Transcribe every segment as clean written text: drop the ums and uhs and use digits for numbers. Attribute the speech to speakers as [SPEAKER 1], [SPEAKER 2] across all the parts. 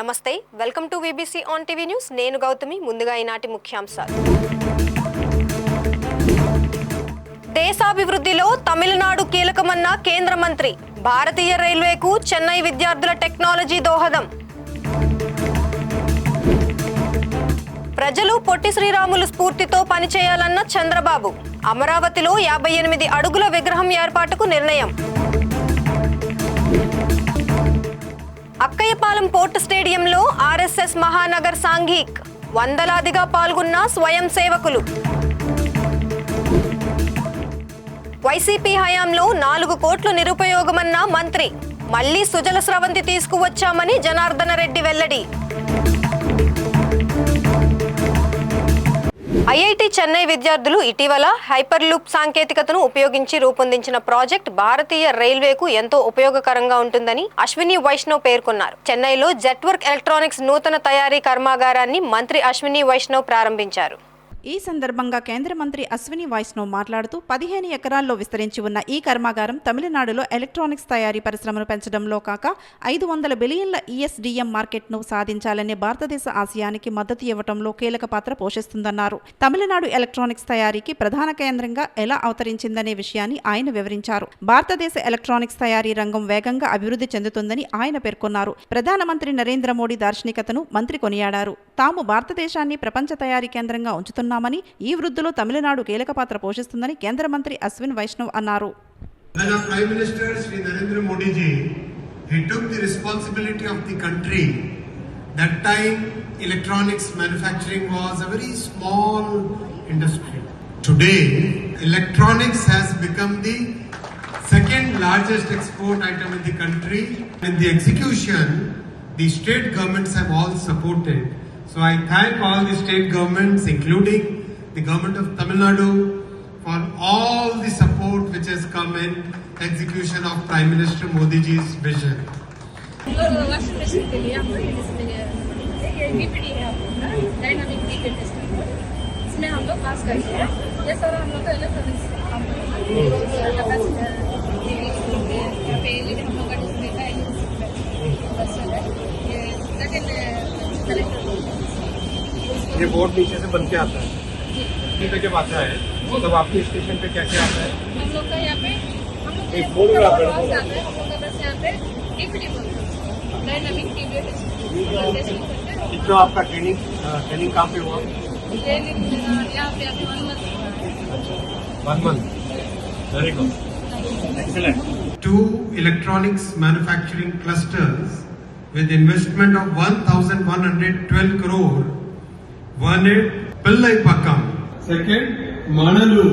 [SPEAKER 1] నమస్తే, welcome to VBC on TV news. నేను గౌతమి. ముందుగా ఈనాటి ముఖ్యాంశాలు. దేశాభివృద్ధిలో తమిళనాడు కీలకమన్న కేంద్ర మంత్రి. భారతీయ రైల్వేకు చెన్నై విద్యార్థుల టెక్నాలజీ దోహదం. ప్రజలు పొట్టి శ్రీరాములు స్ఫూర్తితో పనిచేయాలన్న చంద్రబాబు. అమరావతిలో 58 అడుగుల విగ్రహం ఏర్పాటుకు నిర్ణయం. అక్కయ్యపాలెం పోర్టు స్టేడియంలో ఆర్ఎస్ఎస్ మహానగర్ సాంఘిక్. వందలాదిగా పాల్గొన్న స్వయం సేవకులు. వైసీపీ హయాంలో 4 కోట్లు నిరుపయోగమన్న మంత్రి. మళ్లీ సుజల స్రవంతి తీసుకువచ్చామని జనార్దన రెడ్డి వెల్లడి. ఐఐటి చెన్నై విద్యార్థులు ఇటీవల హైపర్ లూప్ సాంకేతికతను ఉపయోగించి రూపొందించిన ప్రాజెక్ట్ భారతీయ రైల్వేకు ఎంతో ఉపయోగకరంగా ఉంటుందని అశ్విని వైష్ణవ్ పేర్కొన్నారు. చెన్నైలో జెట్వర్క్ ఎలక్ట్రానిక్స్ నూతన తయారీ కర్మాగారాన్ని మంత్రి అశ్విని వైష్ణవ్ ప్రారంభించారు.
[SPEAKER 2] ఈ సందర్భంగా కేంద్ర మంత్రి అశ్విని వైష్ణవ్ మాట్లాడుతూ 15 ఎకరాల్లో విస్తరించి ఉన్న ఈ కర్మాగారం తమిళనాడులో ఎలక్ట్రానిక్స్ తయారీ పరిశ్రమను పెంచడంలో కాక 500 బిలియన్ల ఈఎస్డిఎం మార్కెట్ను సాధించాలనే భారతదేశ ఆశయానికి మద్దతు ఇవ్వడంలో కీలక పాత్ర పోషిస్తుందన్నారు. తమిళనాడు ఎలక్ట్రానిక్స్ తయారీకి ప్రధాన కేంద్రంగా ఎలా అవతరించిందనే విషయాన్ని ఆయన వివరించారు. భారతదేశ ఎలక్ట్రానిక్స్ తయారీ రంగం వేగంగా అభివృద్ధి చెందుతుందని ఆయన పేర్కొన్నారు. ప్రధానమంత్రి నరేంద్ర మోడీ దార్శనికతను మంత్రి కొనియాడారు. తాము భారతదేశాన్ని ప్రపంచ తయారీ కేంద్రంగా ఉంచుతున్నారు. ఈ వృద్ధిలో తమిళనాడు కీలక పాత్ర పోషిస్తుందని కేంద్ర మంత్రి అశ్విన్ వైష్ణవ్ అన్నారు.
[SPEAKER 3] When our Prime Minister Shri Narendra Modi ji, he took the responsibility of the country. That time electronics manufacturing was a very small industry. Today electronics has become the second largest export item in the country. In the execution, the state governments have all supported. So I thank all the state governments, including the government of Tamil Nadu, for all the support which has come in execution of Prime Minister Modi ji's vision.
[SPEAKER 4] Dynamic ticket system इसमें हम लोग पास करते हैं. ये सारा हम लोग का इलेक्ट्रॉनिक्स हम लोग का डिस्प्ले का
[SPEAKER 5] ये बोर्ड नीचे से बन के आता है. पे जब आता है तब आपके स्टेशन पे क्या क्या आता है?
[SPEAKER 4] हम लोग का यहाँ पे
[SPEAKER 5] एक बोर्ड आता है.
[SPEAKER 4] हम लोग का बस यहाँ पे डीपीडी डायनामिक टिकट
[SPEAKER 5] कितना आपका ट्रेनिंग कहाँ पे हुआ?
[SPEAKER 4] ट्रेनिंग यहाँ पे अभी 1 month.
[SPEAKER 5] 1 month. Very good. Excellent.
[SPEAKER 3] 2 electronics manufacturing clusters with investment of 1,112 crore. One at Pillaipakam. Second, Manalur.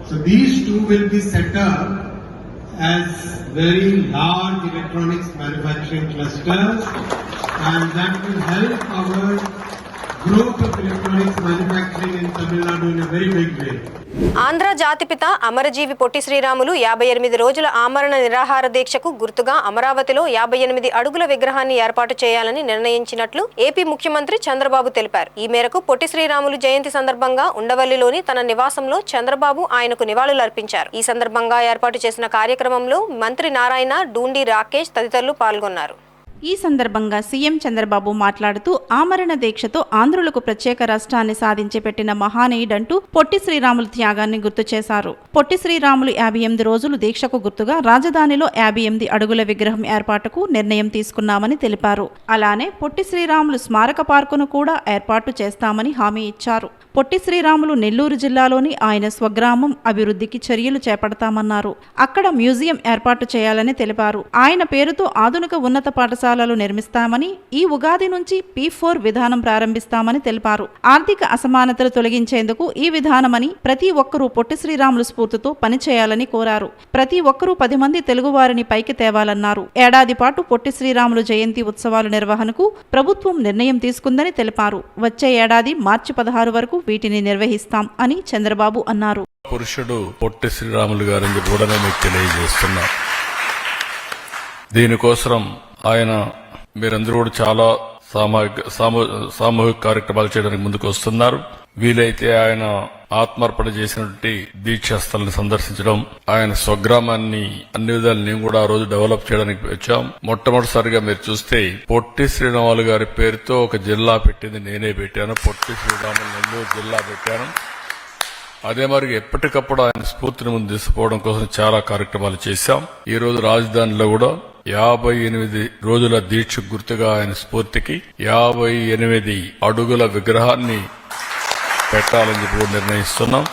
[SPEAKER 3] So these 2 will be set up as very large electronics manufacturing clusters, and that will help our growth of electronics manufacturing in Tamil Nadu in a very big way.
[SPEAKER 1] Andhra జాతిపిత అమరజీవి పొట్టి శ్రీరాములు 58 రోజుల ఆమరణ నిరాహార దీక్షకు గుర్తుగా అమరావతిలో 58 అడుగుల విగ్రహాన్ని ఏర్పాటు చేయాలని నిర్ణయించినట్లు ఏపీ ముఖ్యమంత్రి చంద్రబాబు తెలిపారు. ఈ మేరకు పొట్టి శ్రీరాములు జయంతి సందర్భంగా ఉండవల్లిలోని తన నివాసంలో చంద్రబాబు ఆయనకు నివాళులర్పించారు. ఈ సందర్భంగా ఏర్పాటు చేసిన కార్యక్రమంలో మంత్రి నారాయణ, డూండి రాకేష్ తదితరులు పాల్గొన్నారు.
[SPEAKER 2] ఈ సందర్భంగా సీఎం చంద్రబాబు మాట్లాడుతూ ఆమరణ దీక్షతో ఆంధ్రులకు ప్రత్యేక రాష్ట్రాన్ని సాధించి పెట్టిన మహానీయుడంటూ పొట్టి శ్రీరాములు త్యాగాన్ని గుర్తు చేశారు. పొట్టి శ్రీరాములు 58 రోజులు దీక్షకు గుర్తుగా రాజధానిలో 58 అడుగుల విగ్రహం ఏర్పాటుకు నిర్ణయం తీసుకున్నామని తెలిపారు. అలానే పొట్టి శ్రీరాములు స్మారక పార్కును కూడా ఏర్పాటు చేస్తామని హామీ ఇచ్చారు. పొట్టి శ్రీరాములు నెల్లూరు జిల్లాలోని ఆయన స్వగ్రామం అభివృద్ధికి చర్యలు చేపడతామన్నారు. అక్కడ మ్యూజియం ఏర్పాటు చేయాలని తెలిపారు. ఆయన పేరుతో ఆధునిక ఉన్నత పాఠశాలలు నిర్మిస్తామని, ఈ ఉగాది నుంచి P4 విధానం ప్రారంభిస్తామని తెలిపారు. ఆర్థిక అసమానతలు తొలగించేందుకు ఈ విధానమని, ప్రతి ఒక్కరూ పొట్టి శ్రీరాములు స్ఫూర్తితో పనిచేయాలని కోరారు. ప్రతి ఒక్కరూ 10 మంది తెలుగువారిని పైకి తేవాలన్నారు. ఏడాది పాటు పొట్టి శ్రీరాములు జయంతి ఉత్సవాలు నిర్వహణకు ప్రభుత్వం నిర్ణయం తీసుకుందని తెలిపారు. వచ్చే ఏడాది మార్చి 16 వరకు వీటిని నిర్వహిస్తాం అని చంద్రబాబు అన్నారు.
[SPEAKER 6] పురుషుడు పొట్టి శ్రీరాములు గారిని కూడా మీకు తెలియజేస్తున్నా. దీనికోసం ఆయన మీరందరూ కూడా చాలా సామూహిక కార్యక్రమాలు చేయడానికి ముందుకు వస్తున్నారు. వీలైతే ఆయన ఆత్మార్పణ చేసినటువంటి దీక్షాస్థలను సందర్శించడం, ఆయన స్వగ్రామాన్ని అన్ని విధాలు నేను కూడా ఆ రోజు డెవలప్ చేయడానికి వచ్చాం. మొట్టమొదటిసారిగా మీరు చూస్తే పొట్టి శ్రీరాములు గారి పేరుతో ఒక జిల్లా పెట్టింది నేనే పెట్టాను. పొట్టి శ్రీరాములు నెల్లూరు జిల్లా పెట్టాను. అదే మరి ఎప్పటికప్పుడు ఆయన స్ఫూర్తిని ముందు తీసుకుపోవడం కోసం చాలా కార్యక్రమాలు చేశాం. ఈ రోజు రాజధానిలో కూడా 58 రోజుల దీక్ష గుర్తుగా ఆయన స్ఫూర్తికి 58 అడుగుల విగ్రహాన్ని పెట్టాలని చెప్పి నిర్ణయిస్తున్నాం.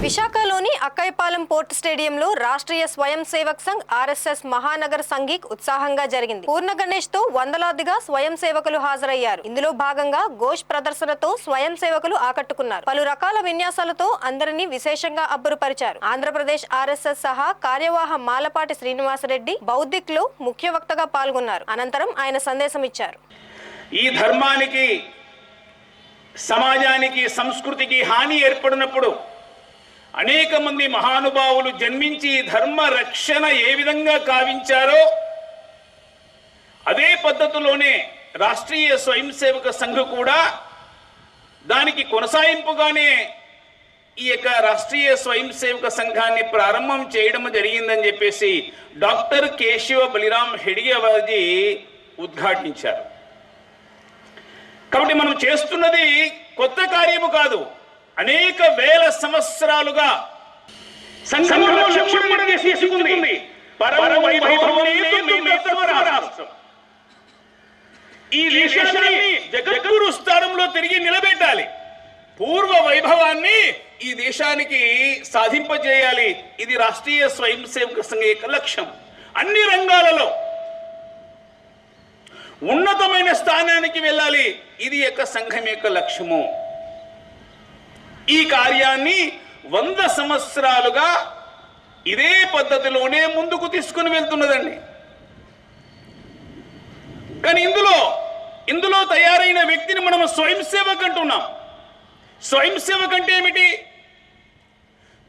[SPEAKER 1] విశాఖలోని అక్కయ్యపాలెం పోర్ట్ స్టేడియంలో రాష్ట్రీయ స్వయం సేవక్ సంఘ్ ఆర్ఎస్ఎస్ మహానగర్ సంఘీక్ ఉత్సాహంగా జరిగింది. పూర్ణ గణేష్ తో వందలాదిగా స్వయం సేవకులు హాజరయ్యారు. ఇందులో భాగంగా ఘోష్ ప్రదర్శనతో స్వయం సేవకులు ఆకట్టుకున్నారు. పలు రకాల విన్యాసాలతో అందరినీ విశేషంగా అబ్బురుపరిచారు. ఆంధ్రప్రదేశ్ ఆర్ఎస్ఎస్ సహా కార్యవాహ మాలపాటి శ్రీనివాసరెడ్డి బౌద్ధిక్ లో ముఖ్య వక్తగా పాల్గొన్నారు. అనంతరం ఆయన సందేశం ఇచ్చారు.
[SPEAKER 7] ఈ ధర్మానికి, సమాజానికి, సంస్కృతికి హాని ఏర్పడినప్పుడు అనేక మంది మహానుభావులు జన్మించి ధర్మ రక్షణ ఏ విధంగా కావించారో అదే పద్ధతిలోనే రాష్ట్రీయ స్వయం సేవక సంఘ్ కూడా దానికి కొనసాగింపుగానే ఈ యొక్క రాష్ట్రీయ స్వయం సేవక సంఘాన్ని ప్రారంభం చేయడం జరిగిందని చెప్పేసి డాక్టర్ కేశవ బలిరామ్ హెడిగేవాజీ ఉద్ఘాటించారు. కాబట్టి మనం చేస్తున్నది కొత్త కార్యము కాదు. అనేక వేల సంవత్సరాలుగా సంఘంలో లక్ష్యం తీసుకుంది పరమ వైభవమే రాష్ట్రం. ఈ దేశాన్ని జగద్గురు స్థానంలో తిరిగి నిలబెట్టాలి. పూర్వ వైభవాన్ని ఈ దేశానికి సాధింపజేయాలి. ఇది రాష్ట్రీయ స్వయం సేవక సంఘ యొక్క లక్ష్యం. అన్ని రంగాలలో ఉన్నతమైన స్థానానికి వెళ్ళాలి. ఇది యొక్క సంఘం యొక్క లక్ష్యము. ఈ కార్యాన్ని 100 సంవత్సరాలుగా ఇదే పద్ధతిలోనే ముందుకు తీసుకుని వెళ్తున్నదండి. కానీ ఇందులో తయారైన వ్యక్తిని మనం స్వయం సేవక్ అంటున్నాం. స్వయం సేవక్ అంటే ఏమిటి?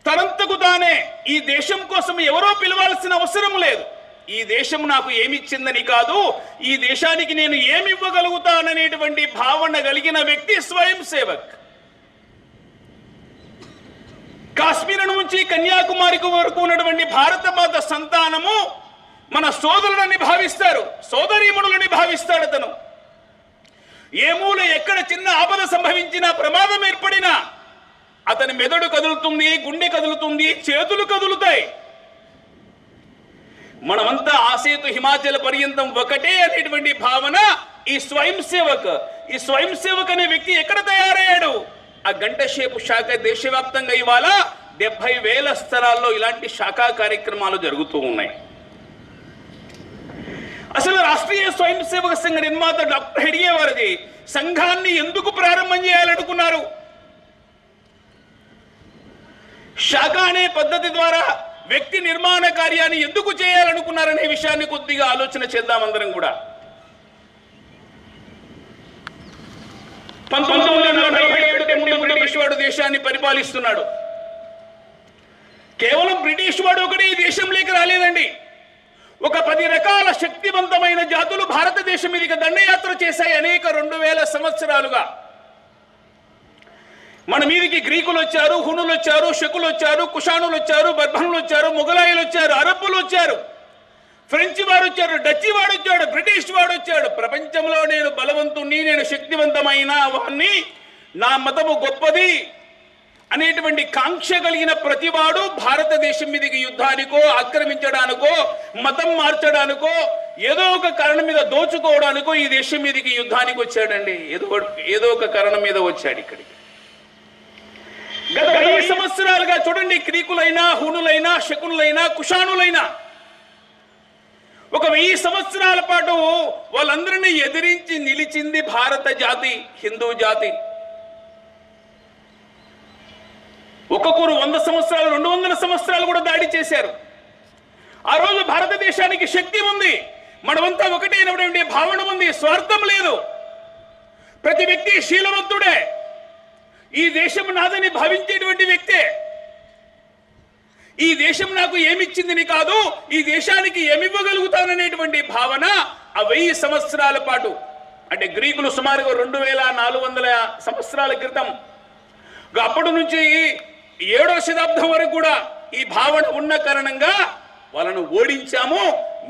[SPEAKER 7] తనంతకు తానే ఈ దేశం కోసం ఎవరో పిలవాల్సిన అవసరం లేదు. ఈ దేశం నాకు ఏమిచ్చిందని కాదు, ఈ దేశానికి నేను ఏమి ఇవ్వగలుగుతాననేటువంటి భావన కలిగిన వ్యక్తి స్వయం సేవక్. కాశ్మీర్ నుంచి కన్యాకుమారికి వరకు ఉన్నటువంటి భారత మాత సంతానము మన సోదరులని భావిస్తారు, సోదరీమణులని భావిస్తాడు. అతను ఏ మూల ఎక్కడ చిన్న ఆపద సంభవించినా, ప్రమాదం ఏర్పడినా అతని మెదడు కదులుతుంది, గుండె కదులుతుంది, చేతులు కదులుతాయి. మనమంతా ఆసేతు హిమాచల్ పర్యంతం ఒకటే అనేటువంటి భావన ఈ స్వయం సేవక్. ఈ స్వయం సేవక్ అనే వ్యక్తి ఎక్కడ తయారయ్యాడు? ఆ గంట సేపు శాఖ దేశవ్యాప్తంగా ఇవాళ 70,000 స్థలాల్లో ఇలాంటి శాఖా కార్యక్రమాలు జరుగుతూ ఉన్నాయి. అసలు రాష్ట్రీయ స్వయం సేవక సంఘ నిర్మాత డాక్టర్ హెడిగేవారిది సంఘాన్ని ఎందుకు ప్రారంభం చేయాలనుకున్నారు? శాఖ అనే పద్ధతి ద్వారా వ్యక్తి నిర్మాణ కార్యాన్ని ఎందుకు చేయాలనుకున్నారనే విషయాన్ని కొద్దిగా ఆలోచన చేద్దాం అందరం కూడా. 1947 బ్రిటిష్ వాడు దేశాన్ని పరిపాలిస్తున్నాడు. కేవలం బ్రిటిష్ వాడు ఒకటి ఈ దేశంలోకి రాలేదండి. ఒక 10 రకాల శక్తివంతమైన జాతులు భారతదేశం మీదకి దండయాత్ర చేశాయి అనేక 2000 సంవత్సరాలుగా. మన మీదకి గ్రీకులు వచ్చారు, హునులు వచ్చారు, శకులు వచ్చారు, కుషాణులు వచ్చారు, బర్బనులు వచ్చారు, మొఘలాయులు వచ్చారు, అరబ్బులు వచ్చారు, ఫ్రెంచ్ వాడు వచ్చారు, డచ్ వాడు వచ్చాడు, బ్రిటిష్ వాడు వచ్చాడు. ప్రపంచంలో నేను బలవంతుణ్ణి, నేను శక్తివంతమైన వాణ్ణి, నా మతము గొప్పది అనేటువంటి కాంక్ష కలిగిన ప్రతివాడు భారతదేశం మీదకి యుద్ధానికో, ఆక్రమించడానికో, మతం మార్చడానికో, ఏదో ఒక కారణం మీద దోచుకోవడానికో ఈ దేశం మీదకి యుద్ధానికి వచ్చాడండి. ఏదో ఒక కారణం మీద వచ్చాడు ఇక్కడికి. గత 10 సంవత్సరాలుగా చూడండి, గ్రీకులైనా, హునులైనా, శకునులైనా, కుషాణులైనా ఒక 1000 సంవత్సరాల పాటు వాళ్ళందరినీ ఎదిరించి నిలిచింది భారత జాతి, హిందూ జాతి. ఒక్కొక్కరు 100 సంవత్సరాలు, 200 సంవత్సరాలు కూడా దాడి చేశారు. ఆ రోజు భారతదేశానికి శక్తి ఉంది, మనమంతా ఒకటే అనేటువంటి భావన ఉంది, స్వార్థం లేదు. ప్రతి వ్యక్తి శీలవంతుడే, ఈ దేశం నాదని భావించేటువంటి వ్యక్తే. ఈ దేశం నాకు ఏమిచ్చిందని కాదు, ఈ దేశానికి ఏమివ్వగలుగుతాననేటువంటి భావన ఆ 1000 సంవత్సరాల పాటు అంటే గ్రీకులు సుమారుగా 2400 సంవత్సరాల క్రితం అప్పటి నుంచి 7వ శతాబ్దం వరకు కూడా ఈ భావన ఉన్న కారణంగా వాళ్ళను ఓడించాము,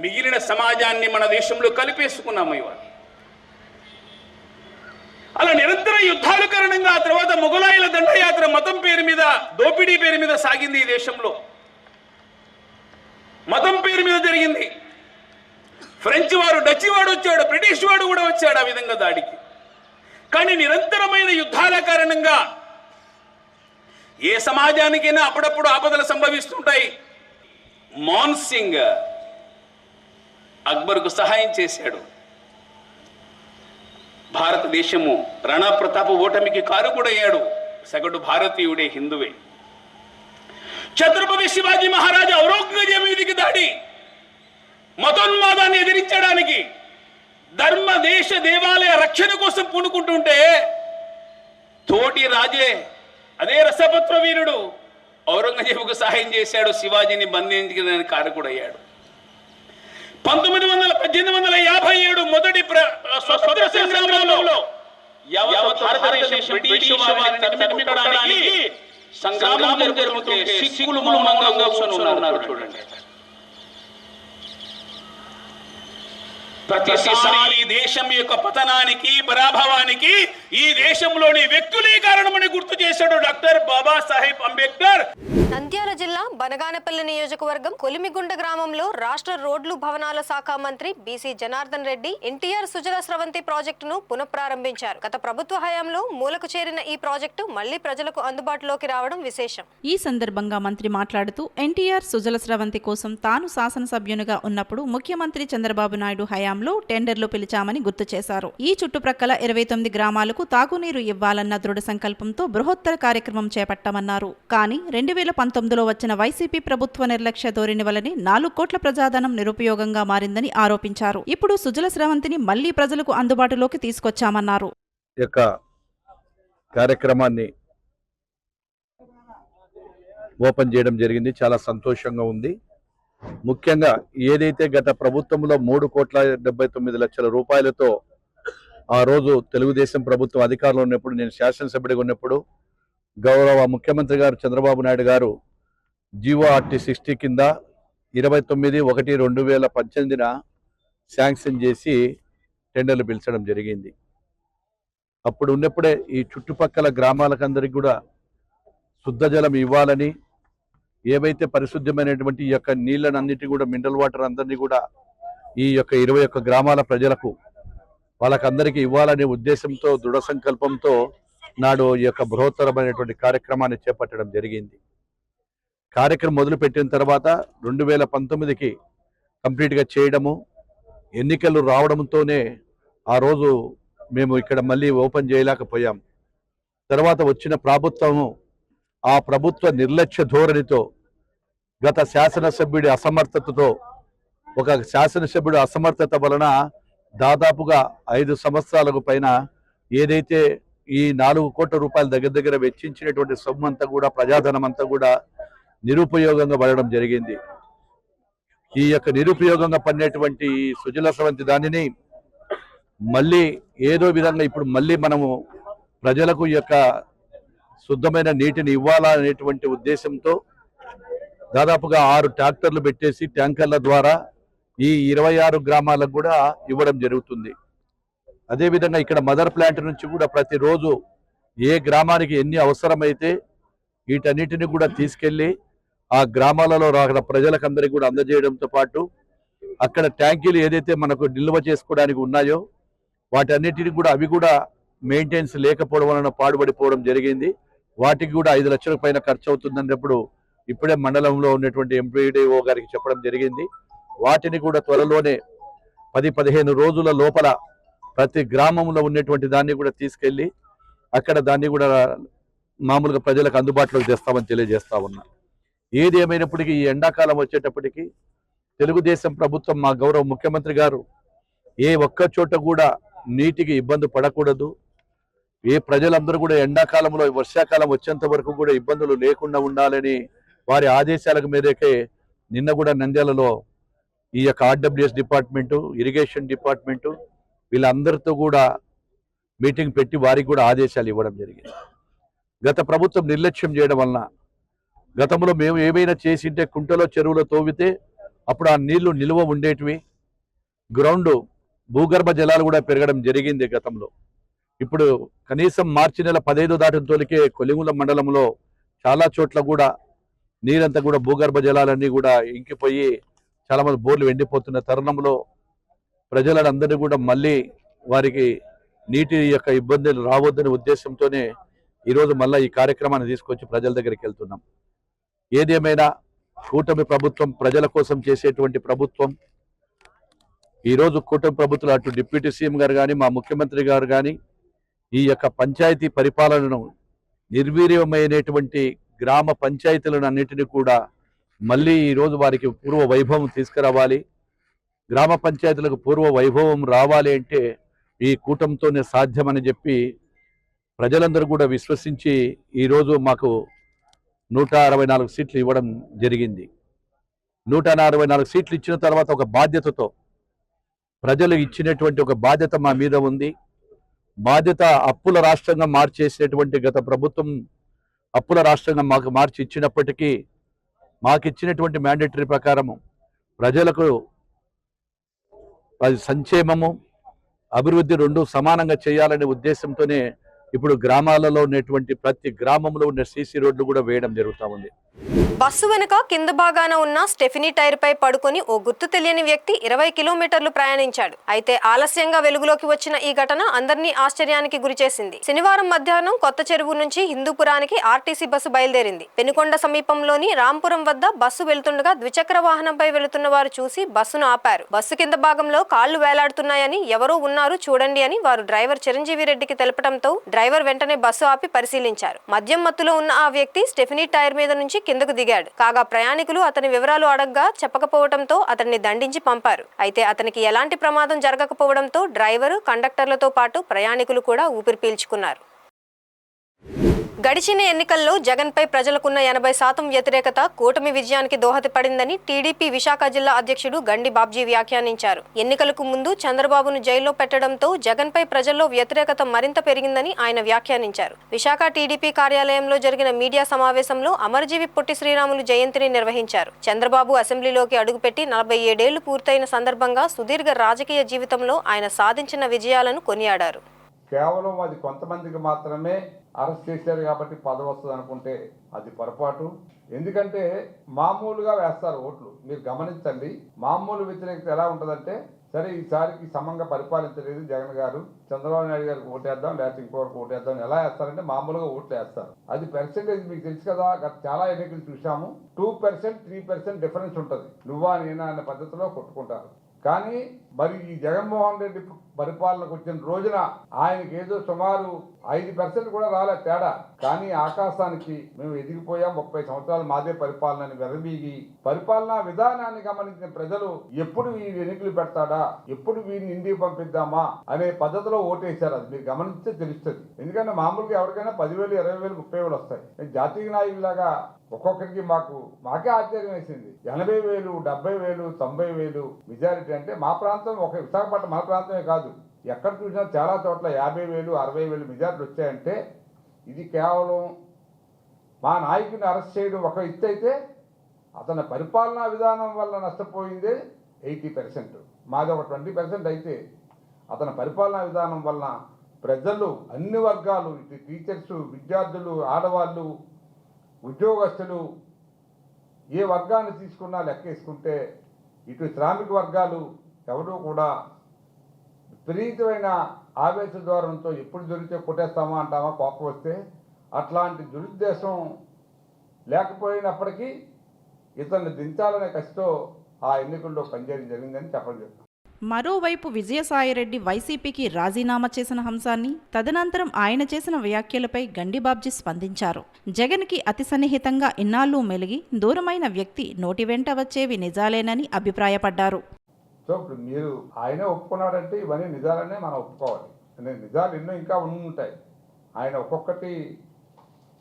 [SPEAKER 7] మిగిలిన సమాజాన్ని మన దేశంలో కలిపేసుకున్నాము. ఇవాళ అలా నిరంతర యుద్ధాల కారణంగా ఆ తర్వాత మొఘలాయుల దండయాత్ర మతం పేరు మీద, దోపిడీ పేరు మీద సాగింది. ఈ దేశంలో మతం పేరు మీద జరిగింది. ఫ్రెంచ్ వాడు, డచ్ వాడు వచ్చాడు, బ్రిటిష్ వాడు కూడా వచ్చాడు ఆ విధంగా దాడికి. కానీ నిరంతరమైన యుద్ధాల కారణంగా ఏ సమాజానికైనా అప్పుడప్పుడు ఆపదలు సంభవిస్తుంటాయి. మాన్ సింగ్ అక్బర్కు సహాయం చేశాడు. భారతదేశము రాణా ప్రతాప్ ఓటమికి కారుకుడయ్యాడు. సగటు భారతీయుడే, హిందువే. ఛత్రపతి శివాజీ మహారాజా ఔరంగజేబు మీదికి దాడి, మతోన్మాదాన్ని ఎదిరించడానికి, ధర్మ దేశ దేవాలయ రక్షణ కోసం పూనుకుంటుంటే తోటి రాజే, అదే రసపత్ర వీరుడు ఔరంగజేబుకు సహాయం చేశాడు, శివాజీని బంధించడానికి కారకుడయ్యాడు. 1857 మొదటి స్వతంత్ర సంగ్రామంలో యావత్ భారతదేశం బ్రిటిష్ వారిని తరిమికొట్టడానికి సంగ్రామం జరుగుతుంటే సిక్కులు మౌనంగా కూర్చొని ఉన్నారు. చూడండి, ప్రతిసారి దేశం యొక్క పతనానికి, పరాభవానికి ఈ దేశంలోని వ్యక్తులే కారణమని గుర్తు చేశాడు డాక్టర్ బాబాసాహెబ్ అంబేద్కర్.
[SPEAKER 1] నంద్యాల జిల్లా బనగానపల్లి నియోజకవర్గం కొలిమిగుండ గ్రామంలో రాష్ట్ర రోడ్లు భవనాల శాఖ మంత్రి బీసీ జనార్దన్ రెడ్డి ఎన్టీఆర్ సుజల స్రవంతి ప్రాజెక్టును పునఃప్రారంభించారు. గత ప్రభుత్వ హయాంలో మూలకు చేరిన ఈ ప్రాజెక్టు మళ్లీ ప్రజలకు అందుబాటులోకి రావడం విశేషం.
[SPEAKER 2] ఈ సందర్భంగా మంత్రి మాట్లాడుతూ ఎన్టీఆర్ సుజల స్రవంతి కోసం తాను శాసనసభ్యునిగా ఉన్నప్పుడు ముఖ్యమంత్రి చంద్రబాబు నాయుడు హయాంలో టెండర్లు పిలిచామని గుర్తు చేశారు. ఈ చుట్టుప్రక్కల 29 గ్రామాలకు తాగునీరు ఇవ్వాలన్న దృఢ సంకల్పంతో బృహత్తర కార్యక్రమం చేపట్టామన్నారు. కానీ 2019లో వచ్చిన వైసీపీ ప్రభుత్వ నిర్లక్ష్య ధోరణి వల్లనే 4 కోట్ల ప్రజాధనం నిరుపయోగంగా మారిందని ఆరోపించారు. ఇప్పుడు సుజల స్రవంతిని మళ్లీ ప్రజలకు అందుబాటులోకి తీసుకొచ్చామన్నారు.
[SPEAKER 8] యొక్క కార్యక్రమాన్ని ఓపెన్ చేయడం జరిగింది. చాలా సంతోషంగా ఉంది. ముఖ్యంగా ఏదైతే గత ప్రభుత్వంలో 3,79,00,000 రూపాయలతో ఆ రోజు తెలుగుదేశం ప్రభుత్వం అధికారంలో ఉన్నప్పుడు, నేను శాసనసభ్యుడిగా ఉన్నప్పుడు, గౌరవ ముఖ్యమంత్రి గారు చంద్రబాబు నాయుడు గారు జీవోఆర్టీ 60 కింద 29/1/2018 శాంక్షన్ చేసి టెండర్లు పిలిచడం జరిగింది. అప్పుడు ఉన్నప్పుడే ఈ చుట్టుపక్కల గ్రామాలకందరికీ కూడా శుద్ధ జలం ఇవ్వాలని, ఏవైతే పరిశుద్ధమైనటువంటి ఈ యొక్క నీళ్ళనన్నిటి కూడా, మినరల్ వాటర్ అందరినీ కూడా ఈ యొక్క 21 గ్రామాల ప్రజలకు వాళ్ళకందరికీ ఇవ్వాలనే ఉద్దేశంతో, దృఢ సంకల్పంతో నాడు ఈ యొక్క బృహత్తరమైనటువంటి కార్యక్రమాన్ని చేపట్టడం జరిగింది. కార్యక్రమం మొదలుపెట్టిన తర్వాత 2019కి కంప్లీట్గా చేయడము, ఎన్నికలు రావడంతోనే ఆ రోజు మేము ఇక్కడ మళ్ళీ ఓపెన్ చేయలేకపోయాం. తర్వాత వచ్చిన ప్రభుత్వము ఆ ప్రభుత్వ నిర్లక్ష్య ధోరణితో, గత శాసనసభ్యుడి అసమర్థతతో, ఒక శాసనసభ్యుడి అసమర్థత వలన దాదాపుగా 5 సంవత్సరాలకు పైన ఏదైతే ఈ 4 కోట్ల రూపాయల దగ్గర వెచ్చించినటువంటి సొమ్ము అంతా కూడా, ప్రజాధనం అంతా కూడా నిరుపయోగంగా పడడం జరిగింది. ఈ యొక్క నిరుపయోగంగా పడినటువంటి సుజల స్రవంతి దానిని మళ్ళీ ఏదో విధంగా ఇప్పుడు మళ్ళీ మనము ప్రజలకు ఈ యొక్క శుద్ధమైన నీటిని ఇవ్వాలనేటువంటి ఉద్దేశంతో దాదాపుగా 6 ట్రాక్టర్లు పెట్టేసి ట్యాంకర్ల ద్వారా ఈ 26 గ్రామాలకు కూడా ఇవ్వడం జరుగుతుంది. అదేవిధంగా ఇక్కడ మదర్ ప్లాంట్ నుంచి కూడా ప్రతిరోజు ఏ గ్రామానికి ఎన్ని అవసరమైతే వీటన్నిటిని కూడా తీసుకెళ్లి ఆ గ్రామాలలో రాగల ప్రజలకందరికీ కూడా అందజేయడంతో పాటు, అక్కడ ట్యాంకీలు ఏదైతే మనకు నిల్వ చేసుకోవడానికి ఉన్నాయో వాటన్నిటిని కూడా, అవి కూడా మెయింటెనెన్స్ లేకపోవడం వలన పాడుపడిపోవడం జరిగింది. వాటికి కూడా 5 లక్షల పైన ఖర్చు అవుతుందన్నప్పుడు ఇప్పుడే మండలంలో ఉన్నటువంటి ఎంపీడీఓ గారికి చెప్పడం జరిగింది. వాటిని కూడా త్వరలోనే 10-15 రోజుల లోపల ప్రతి గ్రామంలో ఉన్నటువంటి దాన్ని కూడా తీసుకెళ్లి అక్కడ దాన్ని కూడా మామూలుగా ప్రజలకు అందుబాటులోకి తెస్తామని తెలియజేస్తా ఉన్నా. ఏది ఏమైనప్పటికీ ఈ ఎండాకాలం వచ్చేటప్పటికి తెలుగుదేశం ప్రభుత్వం, మా గౌరవ ముఖ్యమంత్రి గారు ఏ ఒక్క చోట కూడా నీటికి ఇబ్బంది పడకూడదు, ఏ ప్రజలందరూ కూడా ఎండాకాలంలో, వర్షాకాలం వచ్చేంత వరకు కూడా ఇబ్బందులు లేకుండా ఉండాలని వారి ఆదేశాలకు మేరకే నిన్న కూడా నంద్యాలలో ఈ యొక్క ఆర్డబ్ల్యూఎస్ డిపార్ట్మెంటు, ఇరిగేషన్ డిపార్ట్మెంటు, వీళ్ళందరితో కూడా మీటింగ్ పెట్టి వారికి కూడా ఆదేశాలు ఇవ్వడం జరిగింది. గత ప్రభుత్వం నిర్లక్ష్యం చేయడం వలన గతంలో మేము ఏమైనా చేసింటే కుంటలో చెరువులో తోవితే అప్పుడు ఆ నీళ్లు నిల్వ ఉండేటివి, గ్రౌండ్ భూగర్భ జలాలు కూడా పెరగడం జరిగింది గతంలో. ఇప్పుడు కనీసం మార్చి నెల 15 దాటితోలికే కొలింగుల మండలంలో చాలా చోట్ల కూడా నీరంతా కూడా భూగర్భ జలాలన్నీ కూడా ఇంకిపోయి చాలా మంది బోర్లు ఎండిపోతున్న తరుణంలో ప్రజలందరినీ కూడా మళ్ళీ వారికి నీటి యొక్క ఇబ్బందులు రావద్దనే ఉద్దేశంతోనే ఈరోజు మళ్ళీ ఈ కార్యక్రమాన్ని తీసుకొచ్చి ప్రజల దగ్గరికి వెళ్తున్నాం. ఏదేమైనా కూటమి ప్రభుత్వం ప్రజల కోసం చేసేటువంటి ప్రభుత్వం. ఈరోజు కూటమి ప్రభుత్వం అటు డిప్యూటీ సీఎం గారు కానీ మా ముఖ్యమంత్రి గారు కానీ ఈ యొక్క పంచాయతీ పరిపాలనను నిర్వీర్యమైనటువంటి గ్రామ పంచాయతీలను అన్నిటినీ కూడా మళ్ళీ ఈరోజు వారికి పూర్వ వైభవం తీసుకురావాలి. గ్రామ పంచాయతీలకు పూర్వ వైభవం రావాలి అంటే ఈ కూటమితోనే సాధ్యమని చెప్పి ప్రజలందరూ కూడా విశ్వసించి ఈరోజు మాకు 164 సీట్లు ఇవ్వడం జరిగింది. 164 సీట్లు ఇచ్చిన తర్వాత ఒక బాధ్యతతో ప్రజలు ఇచ్చినటువంటి ఒక బాధ్యత మా మీద ఉంది. బాధ్యత అప్పుల రాష్ట్రంగా మార్చేసినటువంటి గత ప్రభుత్వం అప్పుల రాష్ట్రంగా మాకు మార్చి ఇచ్చినప్పటికీ మాకు ఇచ్చినటువంటి మ్యాండేటరీ ప్రకారం ప్రజలకు అది సంక్షేమము అభివృద్ధి రెండు సమానంగా చేయాలనే ఉద్దేశంతోనే ఇప్పుడు గ్రామాలలో ఉన్నటువంటి ప్రతి గ్రామంలో ఉన్న సీసీ రోడ్లు కూడా వేయడం జరుగుతూ ఉంది.
[SPEAKER 1] బస్సు వెనుక కింద భాగాన ఉన్న స్టెఫినీ టైర్ పై పడుకొని ఓ గుర్తు తెలియని వ్యక్తి 20 కిలోమీటర్లు ప్రయాణించాడు. అయితే ఆలస్యంగా వెలుగులోకి వచ్చిన ఈ ఘటన అందరినీ ఆశ్చర్యానికి గురిచేసింది. శనివారం మధ్యాహ్నం కొత్త చెరువు నుంచి హిందూపురానికి ఆర్టీసీ బస్సు బయలుదేరింది. పెనుకొండ సమీపంలోని రాంపురం వద్ద బస్సు వెళ్తుండగా ద్విచక్ర వాహనంపై వెళుతున్న వారు చూసి బస్సును ఆపారు. బస్సు కింద భాగంలో కాళ్లు వేలాడుతున్నాయని, ఎవరో ఉన్నారు చూడండి అని వారు డ్రైవర్ చిరంజీవి రెడ్డికి తెలపడంతో డ్రైవర్ వెంటనే బస్సు ఆపి పరిశీలించారు. మద్యం మత్తులో ఉన్న ఆ వ్యక్తి స్టెఫినీ టైర్ మీద నుంచి కిందకు దిగాడు. కాగా ప్రయాణికులు అతని వివరాలు అడగ్గా చెప్పకపోవడంతో అతన్ని దండించి పంపారు. అయితే అతనికి ఎలాంటి ప్రమాదం జరగకపోవడంతో డ్రైవరు, కండక్టర్లతో పాటు ప్రయాణికులు కూడా ఊపిరి పీల్చుకున్నారు. గడిచిన ఎన్నికల్లో జగన్పై ప్రజలకున్న 80% వ్యతిరేకత కూటమి విజయానికి దోహదపడిందని టీడీపీ విశాఖ జిల్లా అధ్యక్షుడు గండి బాబ్జీ వ్యాఖ్యానించారు. ఎన్నికలకు ముందు చంద్రబాబును జైల్లో పెట్టడంతో జగన్పై ప్రజల్లో వ్యతిరేకత మరింత పెరిగిందని ఆయన వ్యాఖ్యానించారు. విశాఖ టీడీపీ కార్యాలయంలో జరిగిన మీడియా సమావేశంలో అమరజీవి పొట్టి శ్రీరాములు జయంతిని నిర్వహించారు. చంద్రబాబు అసెంబ్లీలోకి అడుగుపెట్టి 47 ఏళ్లు పూర్తయిన సందర్భంగా సుదీర్ఘ రాజకీయ జీవితంలో ఆయన సాధించిన విజయాలను కొనియాడారు.
[SPEAKER 5] కేవలం అది కొంతమందికి మాత్రమే అరెస్ట్ చేశారు కాబట్టి పదవి వస్తుంది అనుకుంటే అది పొరపాటు. ఎందుకంటే మామూలుగా వేస్తారు ఓట్లు. మీరు గమనించండి, మామూలు వ్యతిరేకత ఎలా ఉంటుందంటే, సరే ఈసారికి సమంగా పరిపాలించలేదు జగన్ గారు, చంద్రబాబు నాయుడు గారికి ఓటేద్దాం లేకపోతే ఇంకొకరికి ఓటేద్దాం, ఎలా వేస్తారంటే మామూలుగా ఓట్లు వేస్తారు. అది పర్సెంటేజ్ మీకు తెలుసు కదా, గత చాలా ఎన్నికలు చూసాము. 2%, 3% డిఫరెన్స్ ఉంటుంది. నువ్వా నేనా అనే పద్ధతిలో కొట్టుకుంటారు. కానీ మరి ఈ జగన్మోహన్ రెడ్డి పరిపాలనకు వచ్చిన రోజున ఆయనకి ఏదో సుమారు 5% కూడా రాలే తేడా. కానీ ఆకాశానికి మేము ఎదిగిపోయాం, 30 సంవత్సరాలు మాదే పరిపాలన అని వెరబీగి పరిపాలనా విధానాన్ని గమనించిన ప్రజలు ఎప్పుడు వీరి ఎన్నికలు పెడతాడా, ఎప్పుడు వీరిని ఇంటికి పంపిద్దామా అనే పద్ధతిలో ఓటేశారు. అది మీరు గమనిస్తే తెలుస్తుంది. ఎందుకంటే మామూలుగా ఎవరికైనా 10,000, 20,000, 30,000 వస్తాయి. జాతీయ నాయకులాగా ఒక్కొక్కరికి మాకే ఆశ్చర్యం వేసింది. 80,000, 70,000, 90,000 మెజారిటీ అంటే మా ప్రాంతం, ఒక విశాఖపట్నం మన ప్రాంతమే కాదు, ఎక్కడ చూసినా చాలా చోట్ల 50,000, 60,000 మెజారిటీ వచ్చాయంటే ఇది కేవలం మా నాయకుని అరెస్ట్ చేయడం ఒక ఎత్తు అయితే, అతని పరిపాలనా విధానం వల్ల నష్టపోయిందే 80%. మాది ఒక 20% అయితే అతని పరిపాలనా విధానం వల్ల ప్రజలు అన్ని వర్గాలు, ఇటు టీచర్స్, విద్యార్థులు, ఆడవాళ్ళు, ఉద్యోగస్తులు, ఏ వర్గాన్ని తీసుకున్నా లెక్కేసుకుంటే ఇటు శ్రామిక వర్గాలు ఎవరూ కూడా విపరీతమైన ఆవేశ ద్వారంతో ఎప్పుడు దొరికితే కొట్టేస్తామా అంటామా కోపం వస్తే, అట్లాంటి దురుద్దేశం లేకపోయినప్పటికీ ఇతన్ని దించాలనే కసితో ఆ ఎన్నికల్లో పనిచేయడం జరిగిందని చెప్పడం.
[SPEAKER 2] మరోవైపు విజయసాయిరెడ్డి వైసీపీకి రాజీనామా చేసిన అంశాన్ని, తదనంతరం ఆయన చేసిన వ్యాఖ్యలపై గండి బాబ్జీ స్పందించారు. జగన్కి అతి సన్నిహితంగా ఇన్నాళ్లు మెలిగి దూరమైన వ్యక్తి నోటి వెంట వచ్చేవి నిజాలేనని అభిప్రాయపడ్డారు.
[SPEAKER 5] సో ఇప్పుడు మీరు ఆయన ఒప్పుకున్నాడంటే ఇవన్నీ నిజాలనే మనం ఒప్పుకోవాలి. నిజాలు ఎన్నో ఇంకా ఉంటాయి. ఆయన ఒక్కొక్కటి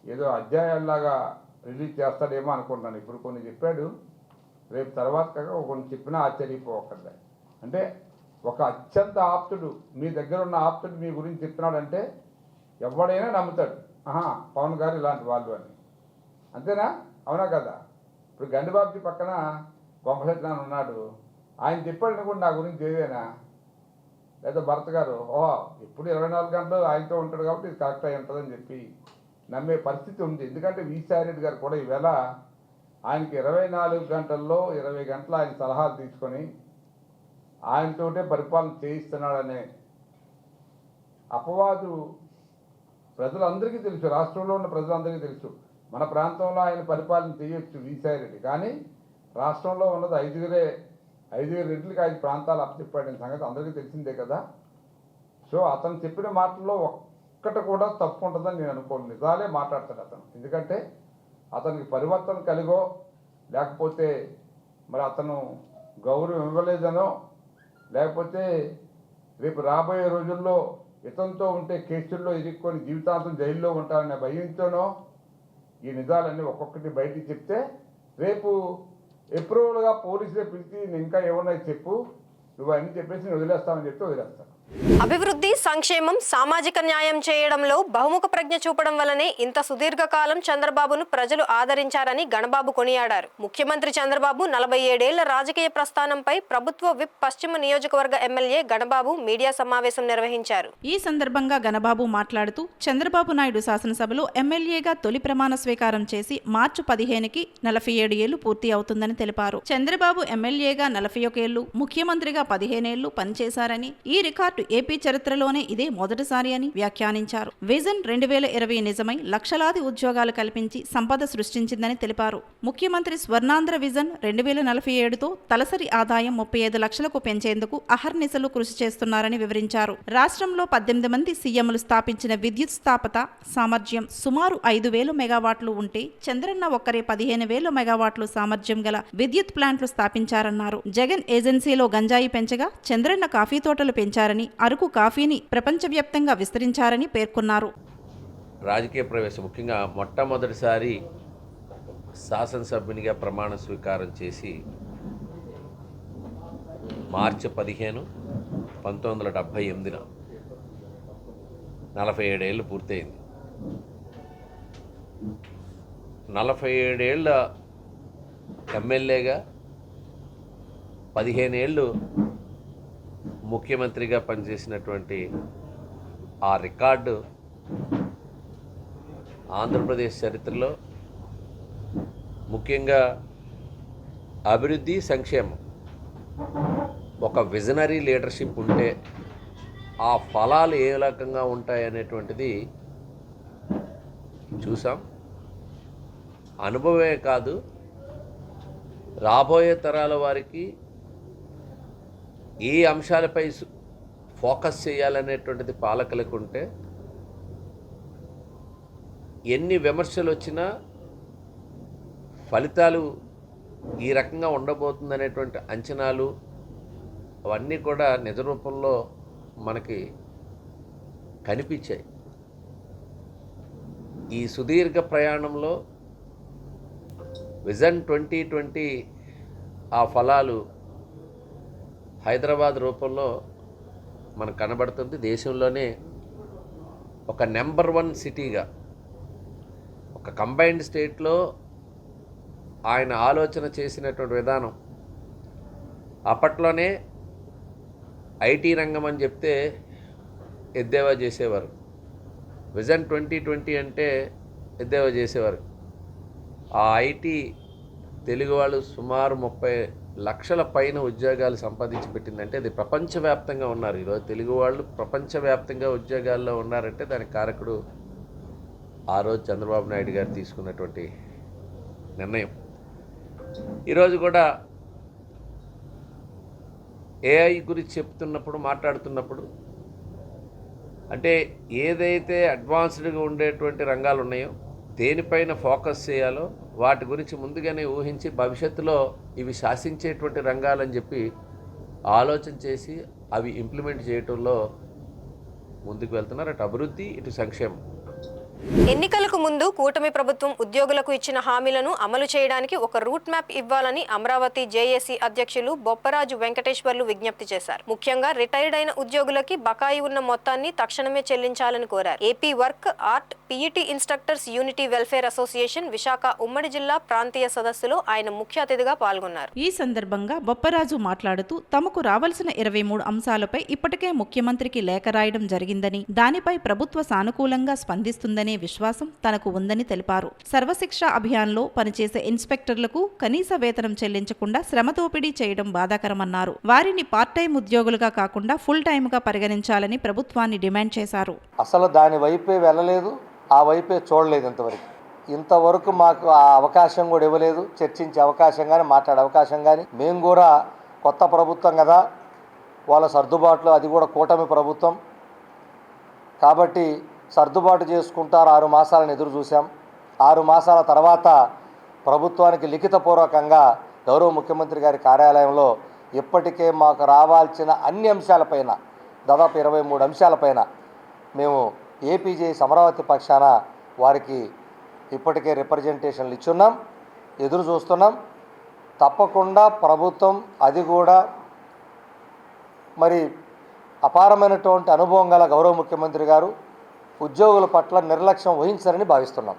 [SPEAKER 5] ఏదో అధ్యాయాల్లాగా రిలీజ్ చేస్తాడేమో అనుకుంటున్నాను. ఇప్పుడు కొన్ని చెప్పాడు, రేపు తర్వాత కొన్ని చెప్పినా ఆశ్చర్యపోవక్కర్లే. అంటే ఒక అత్యంత ఆప్తుడు, మీ దగ్గర ఉన్న ఆప్తుడు మీ గురించి చెప్తున్నాడంటే ఎవడైనా నమ్ముతాడు, పవన్ గారు ఇలాంటి వాళ్ళు అని. అంతేనా? అవునా కదా? ఇప్పుడు గండిబాబుకి పక్కన గొంపసత్యనారాయణ ఉన్నాడు, ఆయన చెప్పాడు కూడా నా గురించి ఏదేనా? లేదా భరత్ గారు ఎప్పుడు 24 గంటలు ఆయనతో ఉంటాడు కాబట్టి ఇది కరెక్ట్ అయి ఉంటుందని చెప్పి నమ్మే పరిస్థితి ఉంది. ఎందుకంటే విశారెడ్డి గారు కూడా ఈవేళ ఆయనకి 24 గంటల్లో 20 గంటలు ఆయన సలహాలు తీసుకొని ఆయనతోటే పరిపాలన చేయిస్తున్నాడనే అపవాదు ప్రజలందరికీ తెలుసు, రాష్ట్రంలో ఉన్న ప్రజలందరికీ తెలుసు. మన ప్రాంతంలో ఆయన పరిపాలన చేయొచ్చు విశారెడ్డి, కానీ రాష్ట్రంలో ఉన్నది 5 రెడ్లకి 5 ప్రాంతాలు అప్పచెప్పాడనే సంగతి అందరికీ తెలిసిందే కదా. సో అతను చెప్పిన మాటల్లో ఒక్కటి కూడా తప్పు ఉంటుందని నేను అనుకోను. నిజాలే మాట్లాడతాడు అతను. ఎందుకంటే అతనికి పరివర్తన కలిగో లేకపోతే మరి అతను గౌరవం ఇవ్వలేదనో లేకపోతే రేపు రాబోయే రోజుల్లో ఇతనితో ఉంటే కేసుల్లో ఇరుక్కొని జీవితాంతం జైల్లో ఉంటారనే భయంతోనో ఈ నిజాలన్నీ ఒక్కొక్కటి బయటికి చెప్తే రేపు ఎప్రూవల్గా పోలీసులే పిలిచి ఇంకా ఏమన్నా చెప్పు, నువ్వు అన్నీ చెప్పేసి వదిలేస్తామని చెప్తే వదిలేస్తాను.
[SPEAKER 1] అభివృద్ధి, సంక్షేమం, సామాజిక న్యాయం చేయడంలో బహుముఖ ప్రజ్ఞ చూపడం వల్లనే ఇంత సుదీర్ఘకాలం చంద్రబాబును ప్రజలు ఆదరించారని గణబాబు కొనియాడారు. ముఖ్యమంత్రి చంద్రబాబు 47 ఏళ్ల రాజకీయ ప్రస్థానంపై ప్రభుత్వ విప్ పశ్చిమ నియోజకవర్గ ఎమ్మెల్యే గణబాబు మీడియా సమావేశం నిర్వహించారు.
[SPEAKER 2] ఈ సందర్భంగా గణబాబు మాట్లాడుతూ చంద్రబాబు నాయుడు శాసనసభలో ఎమ్మెల్యేగా తొలి ప్రమాణ స్వీకారం చేసి మార్చి 15కి 47 ఏళ్లు పూర్తి అవుతుందని తెలిపారు. చంద్రబాబు ఎమ్మెల్యేగా 41 ఏళ్లు, ముఖ్యమంత్రిగా 15 ఏళ్లు పనిచేశారని, ఈ రికార్డు ఏపీ చరిత్రలోనే ఇదే మొదటిసారి అని వ్యాఖ్యానించారు. విజన్ 2020 నిజమై లక్షలాది ఉద్యోగాలు కల్పించి సంపద సృష్టించిందని తెలిపారు. ముఖ్యమంత్రి స్వర్ణాంధ్ర విజన్ 2047తో తలసరి ఆదాయం 35 లక్షలకు పెంచేందుకు అహర్నిశలు కృషి చేస్తున్నారని వివరించారు. రాష్ట్రంలో 18 మంది సీఎంలు స్థాపించిన విద్యుత్ స్థాపత సామర్థ్యం సుమారు 5,000 మెగావాట్లు ఉంటే చంద్రన్న ఒక్కరే 15,000 మెగావాట్లు సామర్థ్యం గల విద్యుత్ ప్లాంట్లు స్థాపించారన్నారు. జగన్ ఏజెన్సీలో గంజాయి పెంచగా చంద్రన్న కాఫీ తోటలు పెంచారని, అరకు కాఫీని ప్రపంచవ్యాప్తంగా విస్తరించారని పేర్కొన్నారు.
[SPEAKER 9] రాజకీయ ప్రవేశం ముఖ్యంగా మొట్టమొదటిసారి శాసనసభ్యునిగా ప్రమాణ స్వీకారం చేసి మార్చి 15, 1978 47 ఏళ్ళు పూర్తయింది. 47 ఏళ్ళ ఎమ్మెల్యేగా 15 ఏళ్ళు ముఖ్యమంత్రిగా పనిచేసినటువంటి ఆ రికార్డు ఆంధ్రప్రదేశ్ చరిత్రలో ముఖ్యంగా అభివృద్ధి, సంక్షేమం ఒక విజనరీ లీడర్షిప్ ఉంటే ఆ ఫలాలు ఏ రకంగా ఉంటాయనేటువంటిది చూసాం. అనుభవమే కాదు, రాబోయే తరాల వారికి ఏ అంశాలపై ఫోకస్ చేయాలనేటువంటిది పాలకులకు ఉంటే ఎన్ని విమర్శలు వచ్చినా ఫలితాలు ఈ రకంగా ఉండబోతుందనేటువంటి అంచనాలు అవన్నీ కూడా నిజ రూపంలో మనకి కనిపించాయి. ఈ సుదీర్ఘ ప్రయాణంలో విజన్ 2020 ఆ ఫలాలు హైదరాబాద్ రూపంలో మనకు కనబడుతుంది. దేశంలోనే ఒక నెంబర్ 1 సిటీగా, ఒక కంబైన్డ్ స్టేట్లో ఆయన ఆలోచన చేసినటువంటి విధానం అప్పట్లోనే ఐటీ రంగం అని చెప్తే ఎద్దేవా చేసేవారు. విజన్ 2020 అంటే ఎద్దేవా చేసేవారు. ఆ ఐటీ తెలుగు వాళ్ళు సుమారు 30 లక్షల పైన ఉద్యోగాలు సంపాదించి పెట్టిందంటే అది ప్రపంచవ్యాప్తంగా ఉన్నారు. ఈరోజు తెలుగు వాళ్ళు ప్రపంచవ్యాప్తంగా ఉద్యోగాల్లో ఉన్నారంటే దానికి కారకుడు ఆ రోజు చంద్రబాబు నాయుడు గారు తీసుకున్నటువంటి నిర్ణయం. ఈరోజు కూడా ఏఐ గురించి మాట్లాడుతున్నప్పుడు అంటే ఏదైతే అడ్వాన్స్డ్గా ఉండేటువంటి రంగాలు ఉన్నాయో, దేనిపైన ఫోకస్ చేయాలో వాటి గురించి ముందుగానే ఊహించి భవిష్యత్తులో ఇవి శాసించేటువంటి రంగాలని చెప్పి ఆలోచన చేసి అవి ఇంప్లిమెంట్ చేయటంలో ముందుకు వెళ్తున్నారు. అటు అభివృద్ధి, ఇటు సంక్షేమం.
[SPEAKER 1] ఎన్నికలకు ముందు కూటమి ప్రభుత్వం ఉద్యోగులకు ఇచ్చిన హామీలను అమలు చేయడానికి ఒక రూట్ మ్యాప్ ఇవ్వాలని అమరావతి జేఏసీ అధ్యక్షులు బొప్పరాజు వెంకటేశ్వర్లు విజ్ఞప్తి చేశారు. ముఖ్యంగా రిటైర్డ్ అయిన ఉద్యోగులకి బకాయి ఉన్న మొత్తాన్ని తక్షణమే చెల్లించాలని కోరారు. AP work, art, PET instructors unity welfare association Visakha ఉమ్మడి జిల్లా ప్రాంతీయ సదస్సులో ఆయన ముఖ్య అతిథిగా పాల్గొన్నారు.
[SPEAKER 2] ఈ సందర్భంగా బొప్పరాజు మాట్లాడుతూ తమకు రావాల్సిన 23 అంశాలపై ఇప్పటికే ముఖ్యమంత్రికి లేఖ రాయడం జరిగిందని, దానిపై ప్రభుత్వ సానుకూలంగా స్పందిస్తుందనే విశ్వాసం తనకు ఉందని తెలిపారు. సర్వశిక్ష అభియాన్లో పనిచేసే ఇన్స్పెక్టర్లకు కనీస వేతనం చెల్లించకుండా శ్రమ దోపిడీ చేయడం బాధాకరమన్నారు. వారిని పార్ట్ టైం ఉద్యోగులుగా కాకుండా ఫుల్ టైమ్ గా పరిగణించాలని ప్రభుత్వాన్ని డిమాండ్ చేశారు.
[SPEAKER 10] అసలు దాని వైపే వెళ్ళలేదు, ఆ వైపే చూడలేదు. ఇంతవరకు మాకు ఆ అవకాశం కూడా ఇవ్వలేదు. చర్చించే అవకాశం కానీ, మాట్లాడే అవకాశం కానీ. మేము కూడా కొత్త ప్రభుత్వం కదా, వాళ్ళ సర్దుబాట్లు, అది కూడా కూటమి ప్రభుత్వం కాబట్టి సర్దుబాటు చేసుకుంటారు. 6 మాసాలను ఎదురు చూసాం. 6 మాసాల తర్వాత ప్రభుత్వానికి లిఖితపూర్వకంగా గౌరవ ముఖ్యమంత్రి గారి కార్యాలయంలో ఇప్పటికే మాకు రావాల్సిన అన్ని అంశాలపైన, దాదాపు 23 అంశాలపైన మేము ఏపీజేఎస్ అమరావతి పక్షాన వారికి ఇప్పటికే రిప్రజెంటేషన్లు ఇచ్చున్నాం, ఎదురు చూస్తున్నాం. తప్పకుండా ప్రభుత్వం అది కూడా మరి అపారమైనటువంటి అనుభవం గల గౌరవ ముఖ్యమంత్రి గారు ఉద్యోగుల పట్ల నిర్లక్ష్యం వహించారని భావిస్తున్నాం.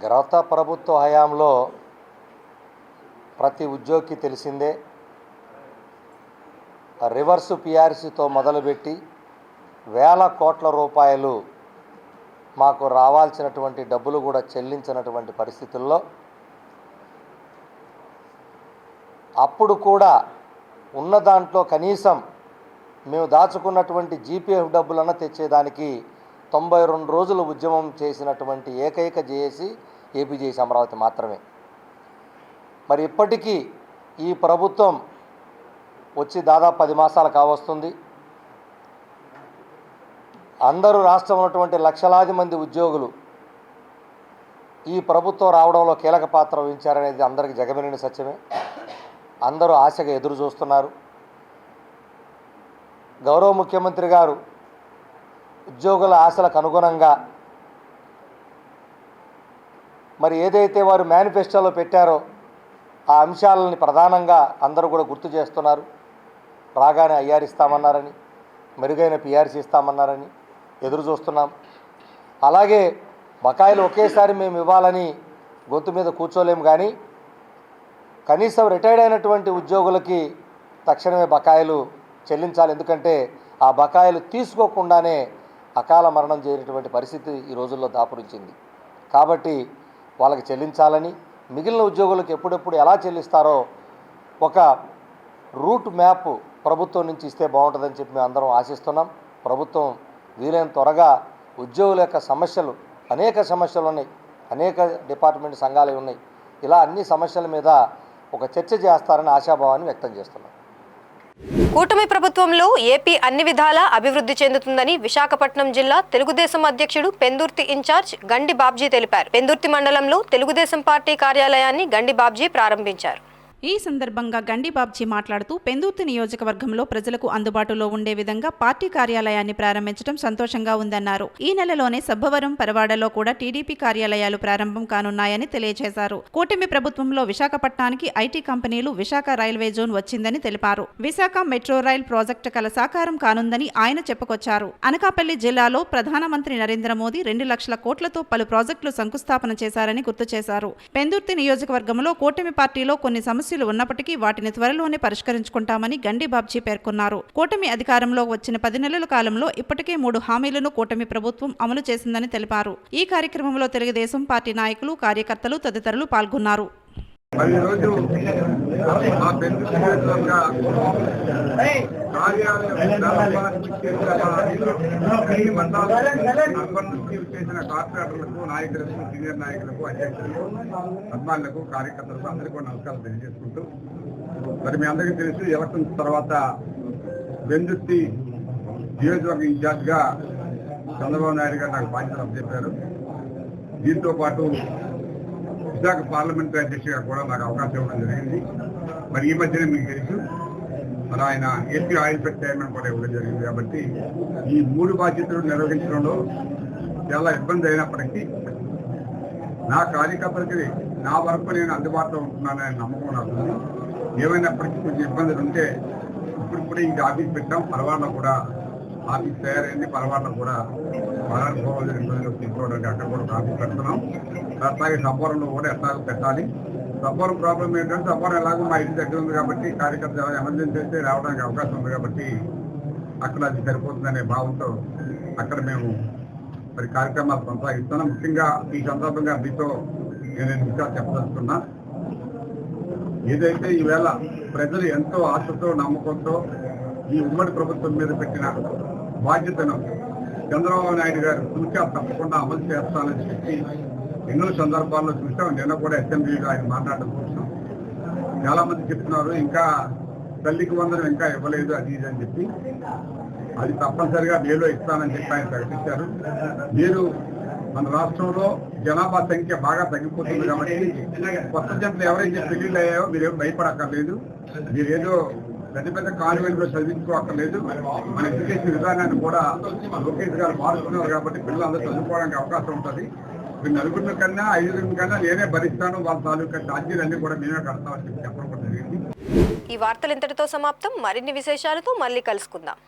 [SPEAKER 10] గత ప్రభుత్వ హయాంలో ప్రతి ఉద్యోగికి తెలిసిందే, రివర్సు పిఆర్సీతో మొదలుపెట్టి వేల కోట్ల రూపాయలు మాకు రావాల్సినటువంటి డబ్బులు కూడా చెల్లించినటువంటి పరిస్థితుల్లో అప్పుడు కూడా ఉన్న దాంట్లో కనీసం మేము దాచుకున్నటువంటి జీపీఎఫ్ డబ్బులన్నా తెచ్చేదానికి 92 రోజులు ఉద్యమం చేసినటువంటి ఏకైక జేఏసీ ఏపీజేఎస్ అమరావతి మాత్రమే. మరి ఇప్పటికీ ఈ ప్రభుత్వం వచ్చి దాదాపు 10 మాసాలు కావస్తుంది. అందరూ రాష్ట్రంలో ఉన్నటువంటి లక్షలాది మంది ఉద్యోగులు ఈ ప్రభుత్వం రావడంలో కీలక పాత్ర వహించారనేది అందరికీ జగమెరిగిన సత్యమే. అందరూ ఆశగా ఎదురు చూస్తున్నారు. గౌరవ ముఖ్యమంత్రి గారు ఉద్యోగుల ఆశలకు అనుగుణంగా మరి ఏదైతే వారు మేనిఫెస్టోలో పెట్టారో ఆ అంశాలని ప్రధానంగా అందరూ కూడా గుర్తు చేస్తున్నారు. రాగానే ఐఆర్ ఇస్తామన్నారని, మెరుగైన పిఆర్సీ ఇస్తామన్నారని ఎదురు చూస్తున్నాం. అలాగే బకాయిలు ఒకేసారి మేము ఇవ్వాలని గొంతు మీద కూర్చోలేము, కానీ కనీసం రిటైర్డ్ అయినటువంటి ఉద్యోగులకి తక్షణమే బకాయిలు చెల్లించాలి. ఎందుకంటే ఆ బకాయిలు తీసుకోకుండానే అకాల మరణం చేరినటువంటి పరిస్థితి ఈ రోజుల్లో దాపురించింది. కాబట్టి వాళ్ళకి చెల్లించాలని, మిగిలిన ఉద్యోగులకు ఎప్పుడెప్పుడు ఎలా చెల్లిస్తారో ఒక రూట్ మ్యాప్ ప్రభుత్వం నుంచి ఇస్తే బాగుంటుందని చెప్పి మేము అందరం ఆశిస్తున్నాం. ప్రభుత్వం వీలైన త్వరగా ఉద్యోగుల యొక్క సమస్యలు, అనేక సమస్యలు ఉన్నాయి, అనేక డిపార్ట్మెంట్ సంఘాలు ఉన్నాయి. ఇలా అన్ని సమస్యల మీద ఒక చర్చ చేస్తారని ఆశాభావాన్ని వ్యక్తం చేస్తున్నాం.
[SPEAKER 1] కూటమి ప్రభుత్వంలో ఏపీ అన్ని విధాలా అభివృద్ధి చెందుతుందని విశాఖపట్నం జిల్లా తెలుగుదేశం అధ్యక్షుడు పెందుర్తి ఇన్ఛార్జ్ గండి బాబ్జీ తెలిపారు. పెందుర్తి మండలంలో తెలుగుదేశం పార్టీ కార్యాలయాన్ని గండి బాబ్జీ ప్రారంభించారు.
[SPEAKER 2] ఈ సందర్భంగా గండి బాబ్జీ మాట్లాడుతూ పెందుర్తి నియోజకవర్గంలో ప్రజలకు అందుబాటులో ఉండే విధంగా పార్టీ కార్యాలయాన్ని ప్రారంభించడం సంతోషంగా ఉందన్నారు. ఈ నెలలోనే సబ్బవరం, పరవాడలో కూడా టీడీపీ కార్యాలయాలు ప్రారంభం కానున్నాయని తెలియజేశారు. కూటమి ప్రభుత్వంలో విశాఖపట్నానికి ఐటీ కంపెనీలు, విశాఖ రైల్వే జోన్ వచ్చిందని తెలిపారు. విశాఖ మెట్రో రైల్ ప్రాజెక్టు కల సాకారం కానుందని ఆయన చెప్పుకొచ్చారు. అనకాపల్లి జిల్లాలో ప్రధానమంత్రి నరేంద్ర మోదీ 2 లక్షల కోట్లతో పలు ప్రాజెక్టులు శంకుస్థాపన చేశారని గుర్తు చేశారు. పెందుర్తి నియోజకవర్గంలో కూటమి పార్టీలో కొన్ని సమస్యలు ఉన్నప్పటికీ వాటిని త్వరలోనే పరిష్కరించుకుంటామని గండి బాబ్జీ పేర్కొన్నారు. కూటమి అధికారంలో వచ్చిన 10 నెలల కాలంలో ఇప్పటికే 3 హామీలను కూటమి ప్రభుత్వం అమలు చేసిందని తెలిపారు. ఈ కార్యక్రమంలో తెలుగుదేశం పార్టీ నాయకులు, కార్యకర్తలు తదితరులు పాల్గొన్నారు.
[SPEAKER 11] కార్పొరేటర్లకు, నాయకులకు, సీనియర్ నాయకులకు, అధ్యక్షులకు, అభిమానులకు, కార్యకర్తలకు అందరికీ కూడా నమస్కారం తెలియజేసుకుంటూ, మరి మీ అందరికీ తెలుసు ఎలక్షన్ తర్వాత పెందుర్తి నియోజకవర్గ ఇన్ఛార్జ్గా చంద్రబాబు నాయుడు గారు నాకు బాధ్యతలు అప్పచెప్పారు. దీంతో పాటు విశాఖ పార్లమెంటరీ అధ్యక్షుడిగా కూడా నాకు అవకాశం ఇవ్వడం జరిగింది. మరి ఈ మధ్యనే మీకు తెలుసు, మరి ఆయన ఏపీ ఆయిల్ ఫెడ్ చైర్మన్ కూడా ఇవ్వడం జరిగింది. కాబట్టి ఈ 3 బాధ్యతలు నిర్వహించడంలో చాలా ఇబ్బంది అయినప్పటికీ నా కార్యకర్తలకి నా వరకు నేను అందుబాటులో ఉంటున్నాననే నమ్మకం నాకు ఉంది. ఏమైనప్పటికీ కొంచెం ఇబ్బందులు ఉంటే ఇప్పుడు ఇంకా ఆఫీస్ పెట్టాం. పరవాడలో కూడా ఆఫీస్ తయారైంది. పరవాడలో కూడా పరారు పోవాలి ఇబ్బందులు తీసుకోవడానికి అక్కడ కూడా ఒక ఆఫీస్ పెడుతున్నాం. అట్లాగే సబ్బవరంలో కూడా ఎట్లాగో పెట్టాలి. సబ్బవరం ప్రాబ్లం ఏంటంటే సబ్బవరం ఎలాగో మా ఇంటి దగ్గర ఉంది కాబట్టి కార్యకర్తలు ఎమర్జెన్సీ అయితే రావడానికి అవకాశం ఉంది కాబట్టి అక్కడ అది సరిపోతుందనే భావంతో అక్కడ మేము మరి కార్యక్రమాలు కొనసాగిస్తున్నాం. ముఖ్యంగా ఈ సందర్భంగా మీతో నేను విషయాలు చెప్పదలుచుకున్నా. ఏదైతే ఈవేళ ప్రజలు ఎంతో ఆశతో నమ్మకంతో ఈ ఉమ్మడి ప్రభుత్వం మీద పెట్టిన బాధ్యతను చంద్రబాబు నాయుడు గారు సూచన తప్పకుండా అమలు చేస్తానని చెప్పి ఎన్నో సందర్భాల్లో చూసాం. నిన్న కూడా అసెంబ్లీలో ఆయన మాట్లాడడం చూసాం. చాలా మంది చెప్తున్నారు ఇంకా తల్లికి వందనం ఇంకా ఇవ్వలేదు అది ఇది అని చెప్పి. అది తప్పనిసరిగా మేలో ఇస్తానని చెప్పి ఆయన ప్రకటించారు. మీరు మన రాష్ట్రంలో జనాభా సంఖ్య బాగా తగ్గిపోతుంది కాబట్టి కొత్త జంటలు ఎవరైతే పెళ్లిళ్ళు అయ్యాయో మీరేం భయపడక్కర్లేదు. మీరేదో పెద్ద పెద్ద కాన్వెంట్లో చదివించుకోక్కర్లేదు. మన ఎడ్యుకేషన్ విధానాన్ని కూడా లోకేష్ గారు మారుస్తున్నారు కాబట్టి పిల్లలందరూ చదువుకోవడానికి అవకాశం ఉంటుంది. మీరు 4 కన్నా 5 కన్నా నేనే భరిస్తాను, వాళ్ళ తాలూకా ఛార్జీలన్నీ కూడా మేమే కడతామని చెప్పి చెప్పడం జరిగింది.
[SPEAKER 1] ఈ వార్తలు ఇంతటితో సమాప్తం. మరిన్ని విశేషాలతో మళ్ళీ కలుసుకుందాం.